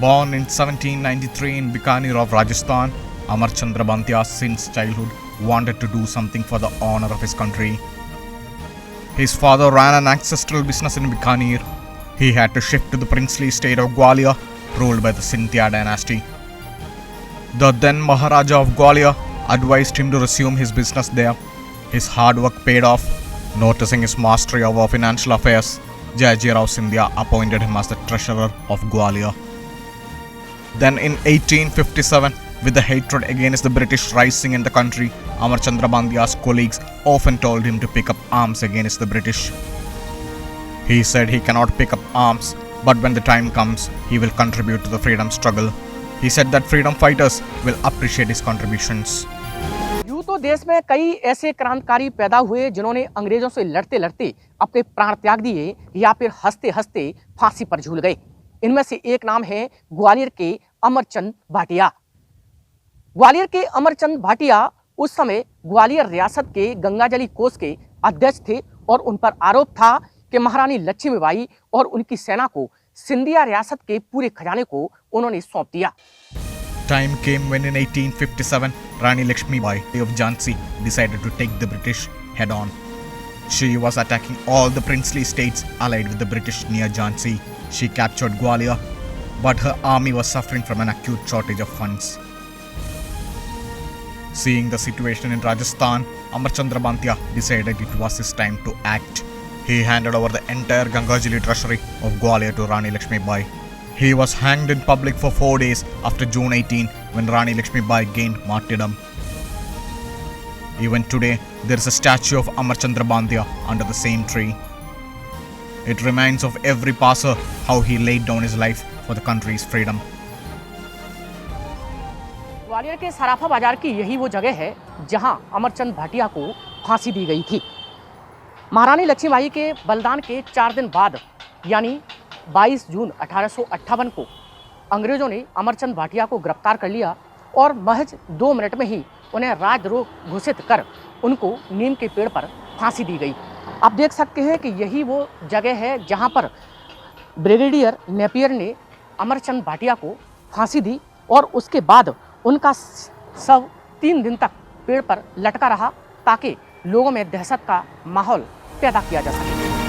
Born in 1793 in Bikaner of Rajasthan, Amar Chandra Bantia since childhood wanted to do something for the honor of his country. His father ran an ancestral business in Bikaner. He had to shift to the princely state of Gwalior, ruled by the Scindia dynasty. The then Maharaja of Gwalior advised him to resume his business there. His hard work paid off. Noticing his mastery over financial affairs, Jayaji Rao Scindia appointed him as the treasurer of Gwalior. Then in 1857, with the hatred against the British rising in the country, Amar Chandra Bandia's colleagues often told him to pick up arms against the British. He said he cannot pick up arms, but when the time comes, he will contribute to the freedom struggle. He said that freedom fighters will appreciate his contributions. यूं तो देश में कई ऐसे क्रांतिकारी पैदा हुए जिन्होंने अंग्रेजों से लड़ते लड़ते अपने प्राण त्याग दिए या फिर हंसते हंसते फांसी पर झूल गए। इनमें से एक नाम है ग्वालियर के अमरचंद भाटिया। ग्वालियर के अमरचंद भाटिया उस समय ग्वालियर रियासत के गंगाजली कोष के अध्यक्ष थे और उन पर आरोप था कि महारानी लक्ष्मीबाई और उनकी सेना को सिंधिया रियासत के पूरे खजाने को उन्होंने सौंप दिया। Time came when in 1857, Rani Lakshmibai of Jhansi decided to take the British head on. She was attacking all the princely states allied with the British near Jhansi. She captured Gwalior, but her army was suffering from an acute shortage of funds. Seeing the situation in Rajasthan, Amar Chandra Bantia decided it was his time to act. He handed over the entire Gangajili treasury of Gwalior to Rani Lakshmibai. He was hanged in public for 4 days after June 18 when Rani Lakshmibai gained martyrdom. Even today, there is a statue of Amar Chandra Bantia under the same tree. It reminds of every passer how he laid down his life for the country's freedom. Gwalior के सराफा बाजार की यही वो जगह है जहां अमरचंद भाटिया को फांसी दी गई थी। महारानी लक्ष्मीबाई के बलिदान के 4 दिन बाद यानी 22 जून 1858 को अंग्रेजों ने अमरचंद भाटिया को गिरफ्तार कर लिया और महज 2 मिनट में ही उन्हें राजद्रोह घोषित कर उनको नीम के पेड़ पर फांसी दी गई। आप देख सकते हैं कि यही वो जगह है जहां पर ब्रिगेडियर नेपियर ने अमरचंद भाटिया को फांसी दी और उसके बाद उनका शव 3 दिन तक पेड़ पर लटका रहा ताकि लोगों में दहशत का माहौल पैदा किया जा सके।